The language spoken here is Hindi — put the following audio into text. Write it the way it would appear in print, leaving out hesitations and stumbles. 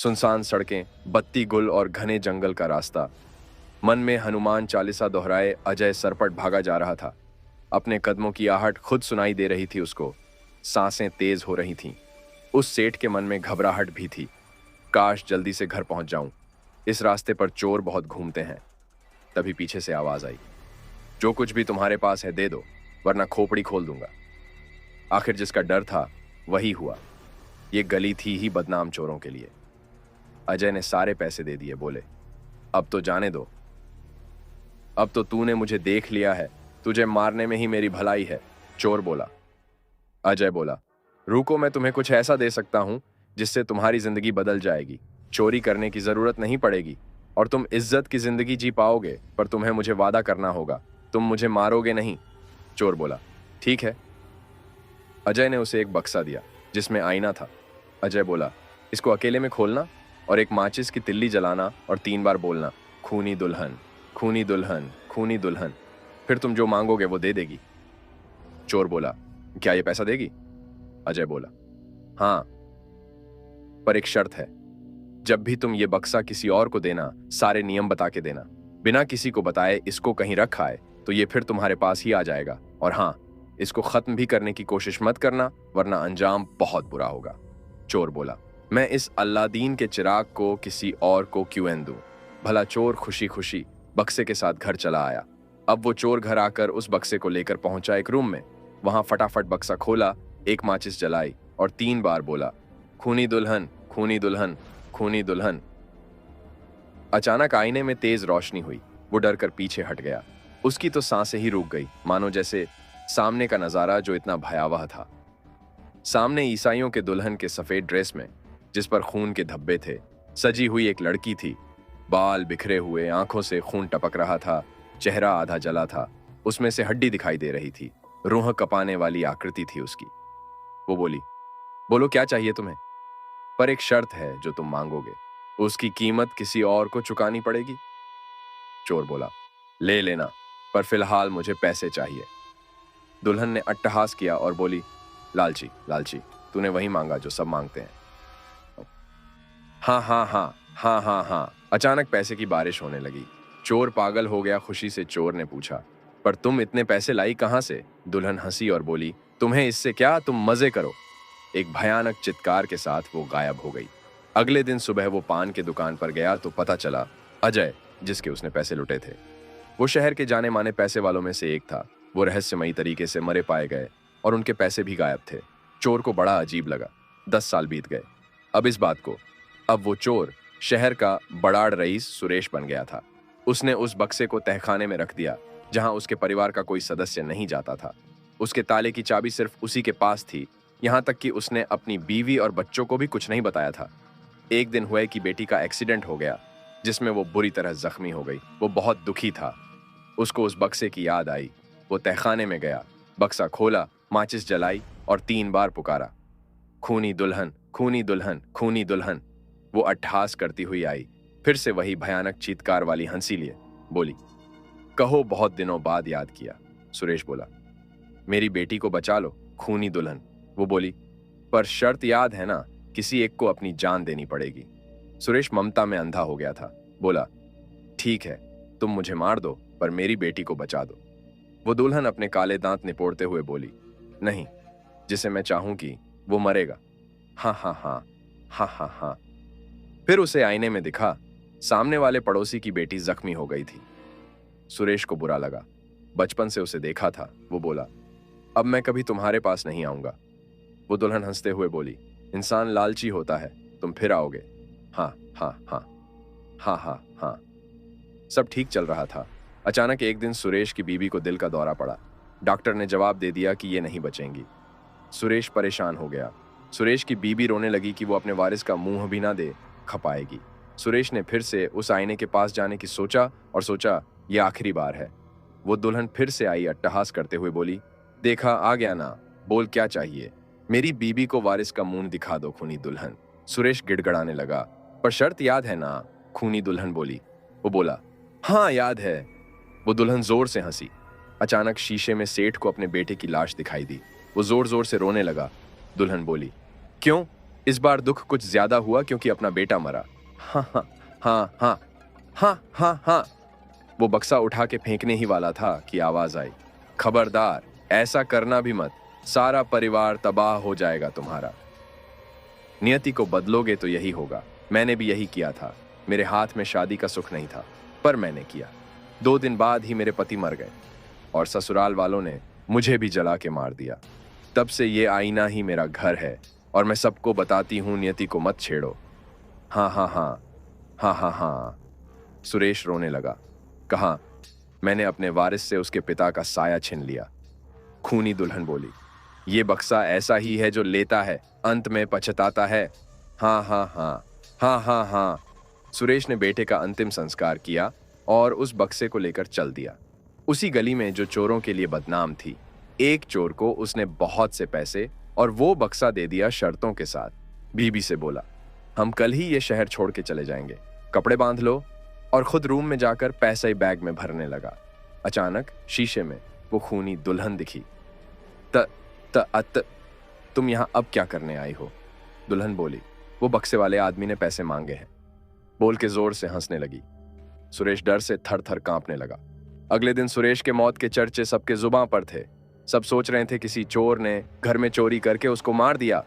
सुनसान सड़कें, बत्ती गुल और घने जंगल का रास्ता। मन में हनुमान चालीसा दोहराए अजय सरपट भागा जा रहा था। अपने कदमों की आहट खुद सुनाई दे रही थी उसको। सांसें तेज हो रही थीं। उस सेठ के मन में घबराहट भी थी। काश जल्दी से घर पहुंच जाऊं। इस रास्ते पर चोर बहुत घूमते हैं। तभी पीछे से आवाज आई, जो कुछ भी तुम्हारे पास है दे दो, वरना खोपड़ी खोल दूंगा। आखिर जिसका डर था वही हुआ। ये गली थी ही बदनाम चोरों के लिए। अजय ने सारे पैसे दे दिए, बोले, अब तो जाने दो। अब तो तूने मुझे देख लिया है, तुझे मारने में ही मेरी भलाई है, चोर बोला। अजय बोला, रुको, मैं तुम्हें कुछ ऐसा दे सकता हूं जिससे तुम्हारी जिंदगी बदल जाएगी। चोरी करने की जरूरत नहीं पड़ेगी और तुम इज्जत की जिंदगी जी पाओगे, पर तुम्हें मुझे वादा करना होगा, तुम मुझे मारोगे नहीं। चोर बोला, ठीक है। अजय ने उसे एक बक्सा दिया जिसमें आईना था। अजय बोला, इसको अकेले में खोलना और एक माचिस की तिल्ली जलाना और 3 बार बोलना, खूनी दुल्हन, खूनी दुल्हन, खूनी दुल्हन। फिर तुम जो मांगोगे वो दे देगी। चोर बोला, क्या ये पैसा देगी? अजय बोला, हाँ, पर एक शर्त है। जब भी तुम ये बक्सा किसी और को देना, सारे नियम बता के देना। बिना किसी को बताए इसको कहीं रख आए तो ये फिर तुम्हारे पास ही आ जाएगा। और हाँ, इसको खत्म भी करने की कोशिश मत करना, वरना अंजाम बहुत बुरा होगा। चोर बोला, मैं इस अल्लादीन के चिराग को किसी और को क्यों दूं? भला चोर खुशी खुशी बक्से के साथ घर चला आया। अब वो चोर घर आकर उस बक्से को लेकर पहुंचा एक रूम में। वहां फटाफट बक्सा खोला, एक माचिस जलाई और 3 बार बोला, खूनी दुल्हन, खूनी दुल्हन, खूनी दुल्हन। अचानक आईने में तेज रोशनी हुई। वो डर कर पीछे हट गया। उसकी तो सांसें ही रुक गई, मानो जैसे सामने का नजारा जो इतना भयावह था। सामने ईसाइयों के दुल्हन के सफेद ड्रेस में, जिस पर खून के धब्बे थे, सजी हुई एक लड़की थी। बाल बिखरे हुए, आंखों से खून टपक रहा था, चेहरा आधा जला था, उसमें से हड्डी दिखाई दे रही थी। रूह कपाने वाली आकृति थी उसकी। वो बोली, बोलो क्या चाहिए तुम्हें? पर एक शर्त है जो तुम मांगोगे, उसकी कीमत किसी और को चुकानी पड़ेगी। चोर बोला, ले लेना, पर फिलहाल मुझे पैसे चाहिए। दुल्हन ने अट्टहास किया और बोली, लालची, लालची, तूने वही मांगा जो सब मांगते हैं। हाँ हाँ हाँ हाँ हाँ हाँ। अचानक पैसे की बारिश होने लगी। चोर पागल हो गया खुशी से। चोर ने पूछा, पर तुम इतने पैसे लाई कहां से? दुल्हन हंसी और बोली, तुम्हें इससे क्या, तुम मजे करो। एक भयानक चित्कार के साथ वो गायब हो गई। अगले दिन सुबह वो पान की दुकान पर गया तो पता चला अजय, जिसके उसने पैसे लुटे थे, वो शहर के जाने माने पैसे वालों में से एक था। वो रहस्यमयी तरीके से मरे पाए गए और उनके पैसे भी गायब थे। चोर को बड़ा अजीब लगा। 10 साल बीत गए। अब वो चोर शहर का बड़ाड़ रईस सुरेश बन गया था। उसने उस बक्से को तहखाने में रख दिया जहां उसके परिवार का कोई सदस्य नहीं जाता था। उसके ताले की चाबी सिर्फ उसी के पास थी। यहां तक कि उसने अपनी बीवी और बच्चों को भी कुछ नहीं बताया था। एक दिन हुए कि बेटी का एक्सीडेंट हो गया, जिसमें वो बुरी तरह जख्मी हो गई। वो बहुत दुखी था। उसको उस बक्से की याद आई। वो तहखाने में गया, बक्सा खोला, माचिस जलाई और 3 बार पुकारा, खूनी दुल्हन, खूनी दुल्हन, खूनी दुल्हन। वो अट्टहास करती हुई आई, फिर से वही भयानक चीत्कार वाली हंसी लिए बोली, कहो बहुत दिनों बाद याद किया। सुरेश बोला, मेरी बेटी को बचा लो, खूनी दुल्हन। वो बोली, पर शर्त याद है ना, किसी एक को अपनी जान देनी पड़ेगी। सुरेश ममता में अंधा हो गया था। बोला, ठीक है, तुम मुझे मार दो, पर मेरी बेटी को बचा दो। वो दुल्हन अपने काले दांत निपोड़ते हुए बोली, नहीं, जिसे मैं चाहूंगी वो मरेगा। हाँ हाँ हाँ हाँ हाँ हाँ। फिर उसे आईने में दिखा, सामने वाले पड़ोसी की बेटी जख्मी हो गई थी। सुरेश को बुरा लगा। बचपन से उसे देखा था। वो बोला, अब मैं कभी तुम्हारे पास नहीं आऊंगा। वो दुल्हन हंसते हुए बोली, इंसान लालची होता है, तुम फिर आओगे। हाँ हाँ हाँ हाँ हाँ हाँ। सब ठीक चल रहा था। अचानक एक दिन सुरेश की बीवी को दिल का दौरा पड़ा। डॉक्टर ने जवाब दे दिया कि ये नहीं बचेंगी। सुरेश परेशान हो गया। सुरेश की बीबी रोने लगी कि वो अपने वारिस का मुंह भी ना दे, खपाएगी। सुरेश ने फिर से उस आईने के पास जाने की सोचा ये आखिरी बार है। वो दुल्हन फिर से आई, अट्टहास करते हुए बोली, देखा आ गया ना, बोल क्या चाहिए? मेरी बीबी को वारिस का मुंह दिखा दो, खूनी दुल्हन। सुरेश गिड़गड़ाने लगा, पर शर्त याद है ना? खूनी दुल्हन बोली। वो बोला, हाँ याद है। वो दुल्हन जोर से हंसी। अचानक शीशे में सेठ को अपने बेटे की लाश दिखाई दी। वो जोर जोर से रोने लगा। दुल्हन बोली, क्यों? इस बार दुख कुछ ज्यादा हुआ क्योंकि अपना बेटा मरा। हाँ हाँ हाँ हाँ हाँ हाँ हाँ। वो बक्सा उठा के फेंकने ही वाला था कि आवाज आई, खबरदार, ऐसा करना भी मत, सारा परिवार तबाह हो जाएगा तुम्हारा। नियति को बदलोगे तो यही होगा। मैंने भी यही किया था। मेरे हाथ में शादी का सुख नहीं था, पर मैंने किया। 2 दिन बाद ही मेरे पति मर गए और ससुराल वालों ने मुझे भी जला के मार दिया। तब से ये आईना ही मेरा घर है और मैं सबको बताती हूँ, नियति को मत छेड़ो। हाँ हाँ हाँ हाँ हाँ हाँ। सुरेश रोने लगा। कहा, मैंने अपने वारिस से उसके पिता का साया छीन लिया। खूनी दुल्हन बोली, ये बक्सा ऐसा ही है जो लेता है अंत में पछताता है। हाँ हाँ हाँ हाँ हाँ हाँ। सुरेश ने बेटे का अंतिम संस्कार किया और उस बक्से को लेकर चल दिया। उसी गली में जो चोरों के लिए बदनाम थी, एक चोर को उसने बहुत से पैसे और वो बक्सा दे दिया शर्तों के साथ। बीबी से बोला, हम कल ही ये शहर छोड़ के चले जाएंगे, कपड़े बांध लो, और खुद रूम में जाकर पैसे बैग में भरने लगा। अचानक शीशे में वो खूनी दुल्हन दिखी। त त अत तुम यहाँ अब क्या करने आई हो? दुल्हन बोली, वो बक्से वाले आदमी ने पैसे मांगे हैं, बोल के जोर से हंसने लगी। सुरेश डर से थर थर कांपने लगा। अगले दिन सुरेश के मौत के चर्चे सबके जुबां पर थे। सब सोच रहे थे किसी चोर ने घर में चोरी करके उसको मार दिया।